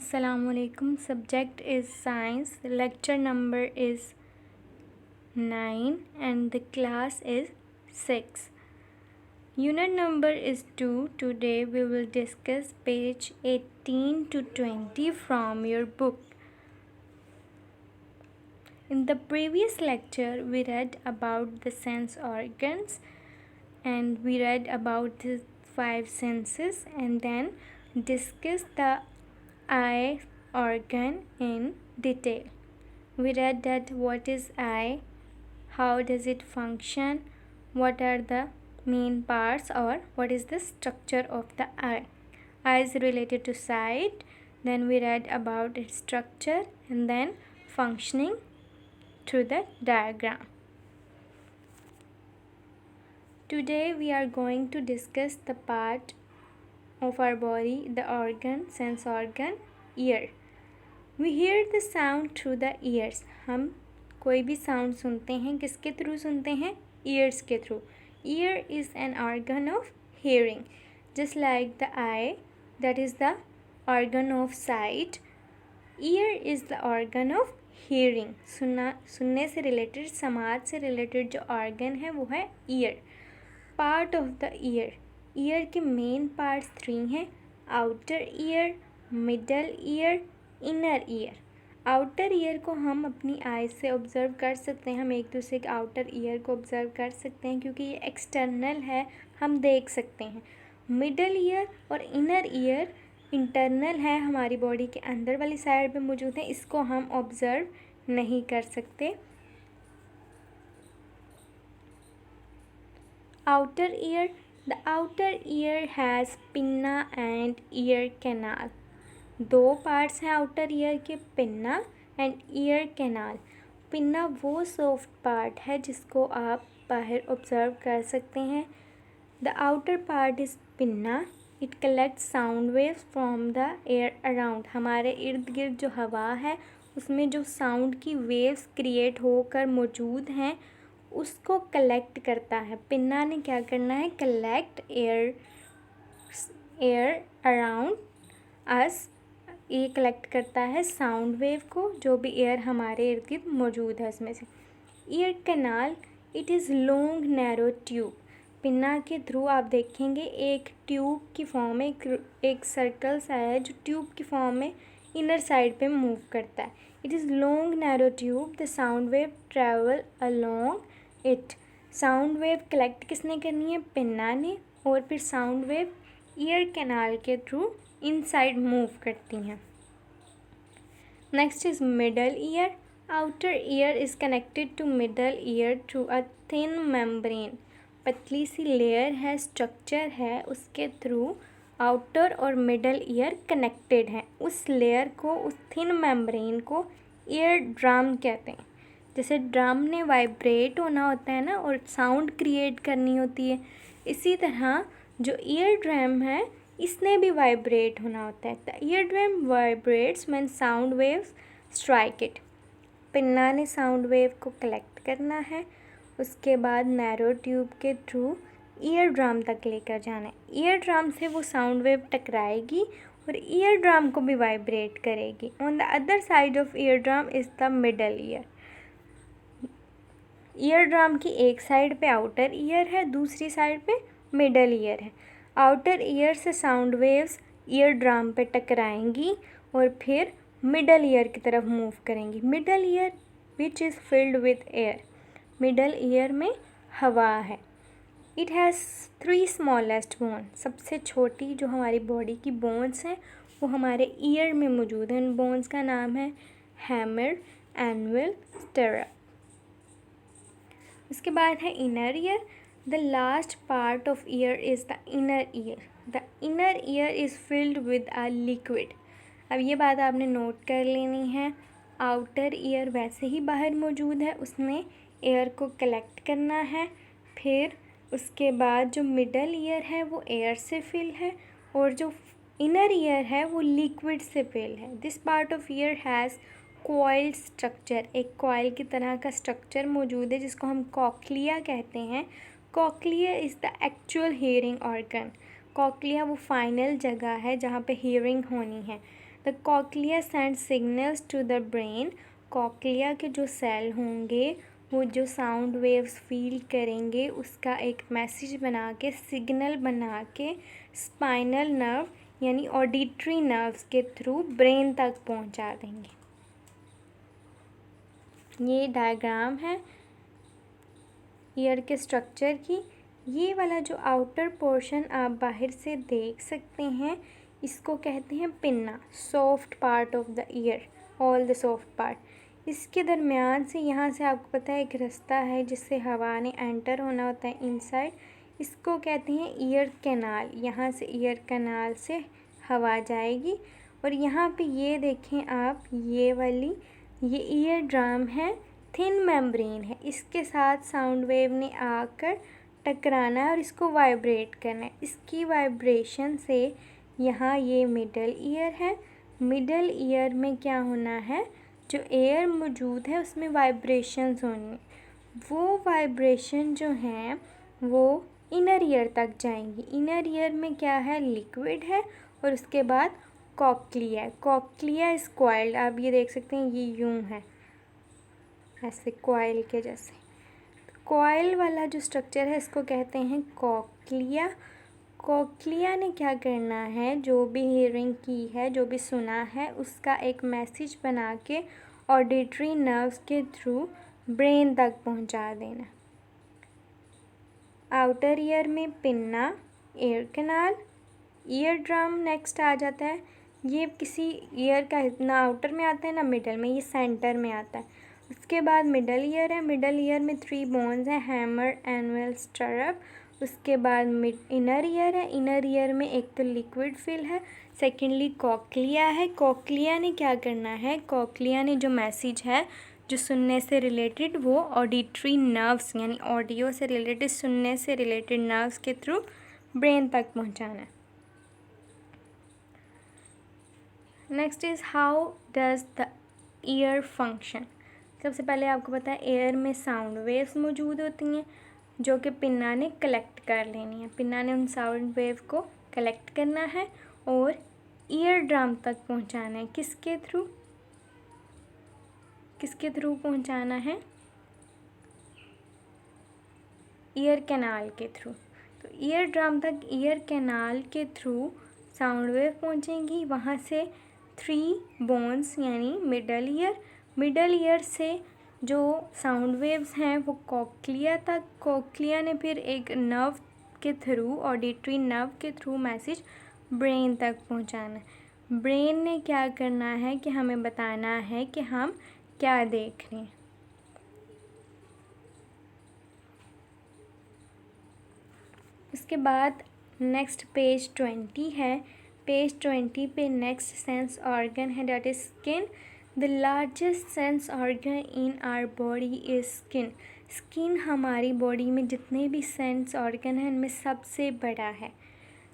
Assalamualaikum. Subject is science. Lecture number is 9 and the class is 6. Unit number is 2. Today we will discuss page 18 to 20 from your book. In the previous lecture we read about the sense organs and we read about the 5 senses and then discussed the eye organ in detail. We read that what is eye, how does it function, what are the main parts or what is the structure of the eye. Eye is related to sight, then we read about its structure and then functioning through the diagram. Today we are going to discuss the part of our body, the organ, sense organ, ear. We hear the sound through the ears. हम कोई भी sound सुनते हैं किसके through सुनते हैं? Ears के through. Ear is an organ of hearing. Just like the eye, that is the organ of sight. Ear is the organ of hearing. सुनने से related, समाज से related जो organ है वो है ear. Part of the ear. Year के main parts 3 हैं. Outer ear, middle ear, inner ear. Outer year को हम अपनी आई से ऑब्ज़र्व कर सकते हैं. हम एक दूसरे के आउटर ईयर को ऑब्ज़र्व कर सकते हैं क्योंकि ये एक्सटर्नल है, हम देख सकते हैं. मिडल ईयर और इनर ईयर इंटरनल है, हमारी बॉडी के अंदर वाली साइड पे मौजूद है, इसको हम ऑब्ज़र्व नहीं कर सकते. Outer ear. The outer ear has pinna and ear canal. 2 parts हैं आउटर ईयर के, pinna and ear canal. Pinna वो सॉफ्ट पार्ट है जिसको आप बाहर ऑब्ज़र्व कर सकते हैं. The outer part is pinna. It collects sound waves from the air around. हमारे इर्द गिर्द जो हवा है उसमें जो साउंड की वेव्स क्रिएट होकर मौजूद हैं उसको कलेक्ट करता है. पिन्ना ने क्या करना है? Collect air around us. ये कलेक्ट करता है साउंड वेव को, जो भी एयर हमारे इर्द गिर्द मौजूद है उसमें से. Ear canal. It is long narrow tube. Pinna के थ्रू आप देखेंगे एक ट्यूब की फॉर्म में, एक सर्कल सा है जो ट्यूब की फॉर्म में इनर साइड पे मूव करता है. It is long narrow tube. The sound wave travel along it. Sound wave collect किसने करनी है? पिन्ना ने. और फिर साउंड वेव ईयर कैनाल के थ्रू इनसाइड मूव करती हैं. Next is middle ear. Outer ear is connected to middle ear through a thin membrane. पतली सी लेयर है, स्ट्रक्चर है, उसके थ्रू आउटर और मिडल ईयर कनेक्टेड हैं. उस लेयर को, उस थिन मेम्ब्रेन को ईयर ड्रम कहते हैं. जैसे ड्रम ने वाइब्रेट होना होता है ना और साउंड क्रिएट करनी होती है, इसी तरह जो ईयर ड्रम है इसने भी वाइब्रेट होना होता है. The ear drum vibrates when sound waves strike it. Pinna ने साउंड वेव को कलेक्ट करना है, उसके बाद नैरो ट्यूब के थ्रू ईयर ड्रम तक लेकर जाना है. ईयर ड्रम से वो साउंड वेव टकराएगी और ईयर ड्रम को भी वाइब्रेट करेगी. On the other side of ear drum is the middle ear. Ear drum की एक साइड पे आउटर ईयर है, दूसरी साइड पे मिडल ईयर है. आउटर ईयर से साउंड वेव्स ईयर ड्रम पे टकराएंगी और फिर मिडल ईयर की तरफ मूव करेंगी. Middle year which is filled with air. Middle ear में हवा है. It has 3 smallest bone. सबसे छोटी जो हमारी बॉडी की बोन्स हैं वो हमारे ईयर में मौजूद हैं. उन बोन्स का नाम है हैमर, एनुअल, स्टेरप. उसके बाद है inner ear. The last part of year is the inner ear. The inner ear is filled with a liquid. अब ये बात आपने नोट कर लेनी है. आउटर ईयर वैसे ही बाहर मौजूद है, उसने एयर को कलेक्ट करना है. फिर उसके बाद जो मिडल ईयर है वो एयर से फिल है और जो इनर ईयर है वो लिक्विड से फिल है. This part of year has coiled structure. एक कॉइल की तरह का स्ट्रक्चर मौजूद है जिसको हम कॉक्लिया कहते हैं. Cochlea is the actual hearing organ. Cochlea वो फाइनल जगह है जहाँ पे हियरिंग होनी है. The cochlea send signals to the brain. Cochlea के जो सेल होंगे वो जो साउंड वेव्स फील करेंगे उसका एक मैसेज बना के, सिग्नल बना के स्पाइनल नर्व यानी ऑडिटरी नर्व्स के थ्रू ब्रेन तक पहुंचा देंगे। ये डायग्राम है ईयर के स्ट्रक्चर की। ये वाला जो आउटर पोर्शन आप बाहर से देख सकते हैं इसको कहते हैं pinna, soft part of the year, all the soft part. इसके दरमियान से, यहाँ से आपको पता है एक रास्ता है जिससे हवा ने एंटर होना होता है इनसाइड, इसको कहते हैं ईयर कैनाल। यहाँ से ईयर कैनाल से हवा जाएगी और यहाँ पे ये देखें आप, ये ईयर ड्रम है, थिन मेम्ब्रेन है, इसके साथ साउंड वेव ने आकर टकराना है और इसको वाइब्रेट करना है। इसकी वाइब्रेशन से यहाँ ये मिडल ईयर है, मिडल ईयर में क्या होना है, जो एयर मौजूद है उसमें वाइब्रेशंस होनी, वो वाइब्रेशन जो हैं वो इनर ईयर तक जाएंगी। इनर ईयर में क्या है, लिक्विड है और उसके बाद कॉकलिया। कॉकलिया इज कॉइल्ड, आप ये देख सकते हैं ये यूं है ऐसे कॉइल के जैसे। कॉइल वाला जो स्ट्रक्चर है इसको कहते हैं कॉकलिया। कॉकलिया ने क्या करना है, जो भी हियरिंग की है, जो भी सुना है उसका एक मैसेज बना के ऑडिटरी नर्व्स के थ्रू ब्रेन तक पहुंचा देना। आउटर ईयर में pinna, ear canal, ear drum next आ जाता है। ये किसी ईयर का ना आउटर में आता है ना मिडल में, ये सेंटर में आता है। उसके बाद मिडल ईयर है, मिडल ईयर में 3 बोन्स हैं, हैमर, एनुअल, स्टरप। उसके बाद इनर ईयर है, इनर ईयर में एक तो लिक्विड फिल है, सेकेंडली कॉकलिया है। कॉकलिया ने क्या करना है, कॉकलिया ने जो मैसेज है जो सुनने से रिलेटेड वो ऑडिटरी नर्व्स यानी ऑडियो से रिलेटेड, सुनने से रिलेटेड नर्व्स के थ्रू ब्रेन तक पहुंचाना है। Next is how does the year function. सबसे पहले आपको पता है एयर में साउंड वेव्स मौजूद होती हैं जो कि पिन्ना ने कलेक्ट कर लेनी है। पिन्ना ने उन साउंड वेव को कलेक्ट करना है और ईयर ड्रम तक पहुंचाना है। किसके थ्रू पहुंचाना है, ईयर कैनाल के थ्रू। तो ईयर ड्रम तक ईयर कैनाल के थ्रू साउंड वेव पहुंचेंगी। वहाँ से 3 बोन्स यानी मिडल ईयर से जो साउंड वेव्स हैं वो कॉकलिया तक, कॉकलिया ने फिर एक नर्व के थ्रू, ऑडिटरी नर्व के थ्रू मैसेज ब्रेन तक पहुंचाना है। ब्रेन ने क्या करना है कि हमें बताना है कि हम क्या देख रहे हैं। उसके बाद नेक्स्ट पेज 20 है। पेज 20 पे नेक्स्ट सेंस ऑर्गन है, that is skin. The largest sense organ in our body is skin. Skin हमारी बॉडी में जितने भी सेंस ऑर्गन हैं इनमें सबसे बड़ा है।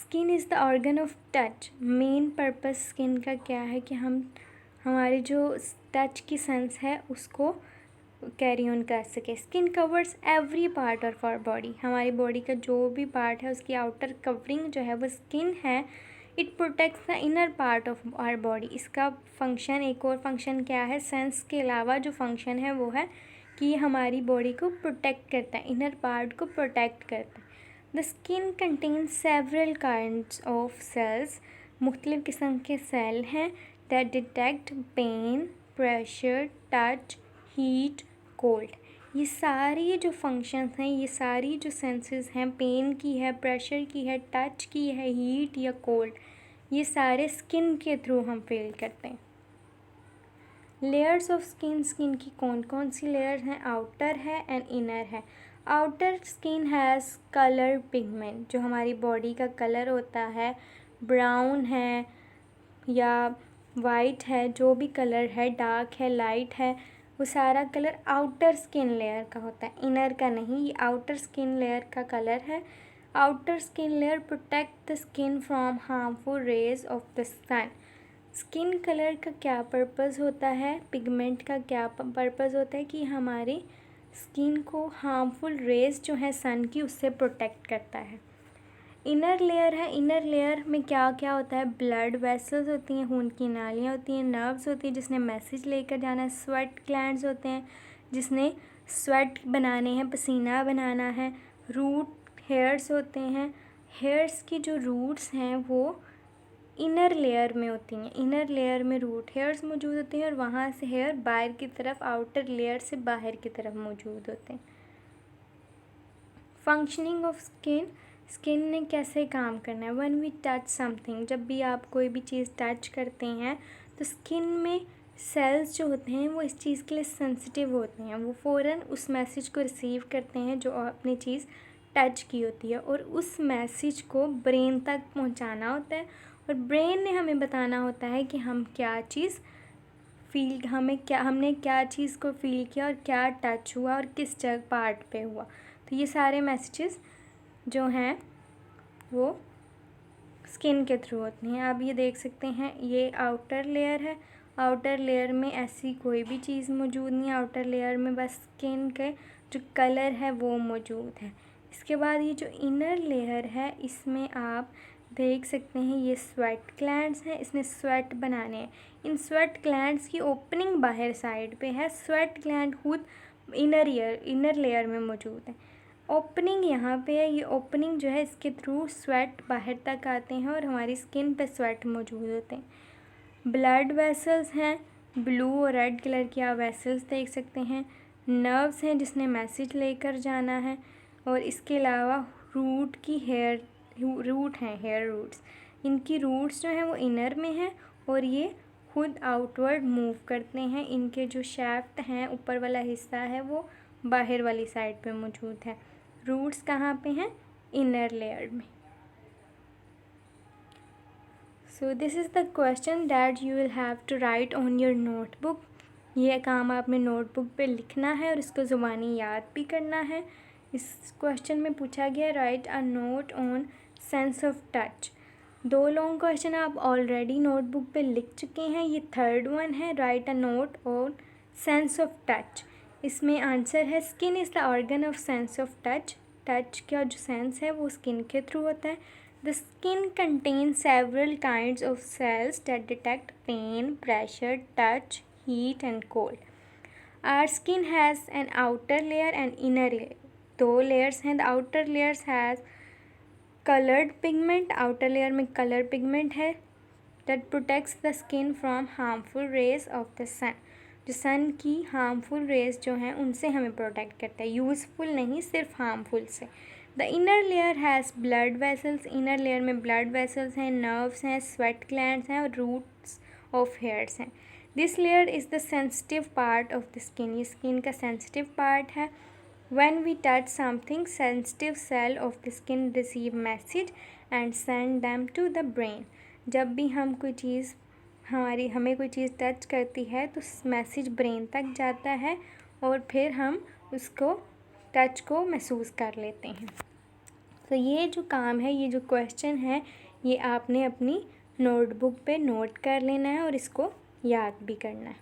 Skin is the organ of touch. Main purpose skin का क्या है कि हम हमारी जो टच की सेंस है उसको कैरी ऑन कर सके। Skin covers every part of our body. हमारी बॉडी का जो भी पार्ट है उसकी आउटर कवरिंग जो है वो स्किन है। It protects the inner part of our body. इसका फंक्शन, एक और फंक्शन क्या है, सेंस के अलावा जो फंक्शन है वो है कि ये हमारी बॉडी को प्रोटेक्ट करता है, इनर पार्ट को प्रोटेक्ट करता है। The skin contains several kinds of cells. मुख्तलिफ़ किस्म के सेल हैं that detect pain, pressure, touch, heat, cold. ये सारी जो फंक्शंस हैं, ये सारी जो सेंसेस हैं, पेन की है, प्रेशर की है, टच की है, हीट या कोल्ड, ये सारे स्किन के थ्रू हम फील करते हैं। Layers of skin. स्किन की कौन कौन सी लेयर्स हैं, आउटर है एंड इनर है। Outer skin has colour pigment. जो हमारी बॉडी का कलर होता है, ब्राउन है या वाइट है, जो भी कलर है, डार्क है, लाइट है, वो सारा कलर आउटर स्किन लेयर का होता है, इनर का नहीं। ये आउटर स्किन लेयर का कलर है। Outer skin layer protect the skin from harmful rays of the sun. Skin colour का क्या पर्पस होता है, पिगमेंट का क्या पर्पस होता है कि हमारी स्किन को हार्मफुल रेज जो है सन की उससे प्रोटेक्ट करता है। इनर लेयर है, इनर लेयर में क्या क्या होता है, ब्लड वेसल्स होती हैं, खून की नालियाँ होती हैं, नर्व्स होती हैं जिसने मैसेज लेकर जाना है, स्वेट ग्लैंड्स होते हैं जिसने स्वेट बनाने हैं, पसीना बनाना है, रूट हेयर्स होते हैं, हेयर्स की जो रूट्स हैं वो इनर लेयर में होती हैं, इनर लेयर में रूट हेयर्स मौजूद होते हैं और वहाँ से हेयर बाहर की तरफ, आउटर लेयर से बाहर की तरफ मौजूद होते हैं। फंक्शनिंग ऑफ स्किन, स्किन ने कैसे काम करना है, व्हेन वी टच समथिंग, जब भी आप कोई भी चीज़ टच करते हैं तो स्किन में सेल्स जो होते हैं वो इस चीज़ के लिए सेंसिटिव होते हैं, वो फ़ौरन उस मैसेज को रिसीव करते हैं जो अपनी चीज़ टच की होती है और उस मैसेज को ब्रेन तक पहुंचाना होता है और ब्रेन ने हमें बताना होता है कि हम क्या चीज़ फील, हमने क्या चीज़ को फील किया और क्या टच हुआ और किस जगह पार्ट पे हुआ। तो ये सारे मैसेजेस जो हैं वो स्किन के थ्रू होती हैं। आप ये देख सकते हैं, ये आउटर लेयर है, आउटर लेयर में ऐसी कोई भी चीज़ मौजूद नहीं है, आउटर लेयर में बस स्किन के जो कलर है वो मौजूद है। इसके बाद ये जो इनर लेयर है इसमें आप देख सकते हैं ये स्वेट ग्लैंड्स हैं, इसने स्वेट बनाने हैं। इन स्वेट ग्लैंड्स की ओपनिंग बाहर साइड पे है, स्वेट ग्लैंड खुद इनर लेयर में मौजूद है। ओपनिंग यहाँ पे है, ये ओपनिंग जो है इसके थ्रू स्वेट बाहर तक आते हैं और हमारी स्किन पे स्वेट मौजूद होते हैं। ब्लड वेसल्स हैं, ब्लू और रेड कलर की आप वेसल्स देख सकते हैं। नर्व्स हैं जिसने मैसेज लेकर जाना है और इसके अलावा रूट हैं, हेयर रूट्स, इनकी रूट्स जो हैं वो इनर में हैं और ये खुद आउटवर्ड मूव करते हैं। इनके जो शैफ्ट हैं, ऊपर वाला हिस्सा है वो बाहर वाली साइड पे मौजूद है। रूट्स कहाँ पे हैं, इनर लेयर में। So this is the question that you will have to write on your notebook. ये काम आपने नोटबुक पे लिखना है और इसको ज़ुबानी याद भी करना है। इस क्वेश्चन में पूछा गया right a note on sense of touch. 2 long question आप ऑलरेडी नोटबुक पे लिख चुके हैं, ये थर्ड वन है right a note on sense of touch. इसमें आंसर है skin is the organ of sense of touch. Touch का जो सेंस है वो स्किन के थ्रू होता है। The skin contain several kinds of cells that detect pain, pressure, touch, heat and cold. Our skin has an outer layer and inner layer. 2 layers हैं. The outer layers has colored pigment. outer layer में color pigment है that protects the skin from harmful rays of the sun. जो सन की harmful rays जो हैं उनसे हमें protect करता है, यूज़फुल नहीं, सिर्फ harmful से. The inner layer has blood vessels. inner layer में blood vessels हैं, nerves हैं, sweat glands हैं और roots of hairs हैं. This layer is the sensitive part of the skin. ये स्किन का सेंसिटिव पार्ट है. When we touch something, sensitive cell of the skin receive message and send them to the brain. जब भी हम कोई चीज़ हमें कोई चीज़ टच करती है तो मैसेज ब्रेन तक जाता है और फिर हम उसको टच को महसूस कर लेते हैं. तो ये जो काम है, ये जो क्वेश्चन है, ये आपने अपनी नोटबुक पे नोट कर लेना है और इसको याद भी करना है.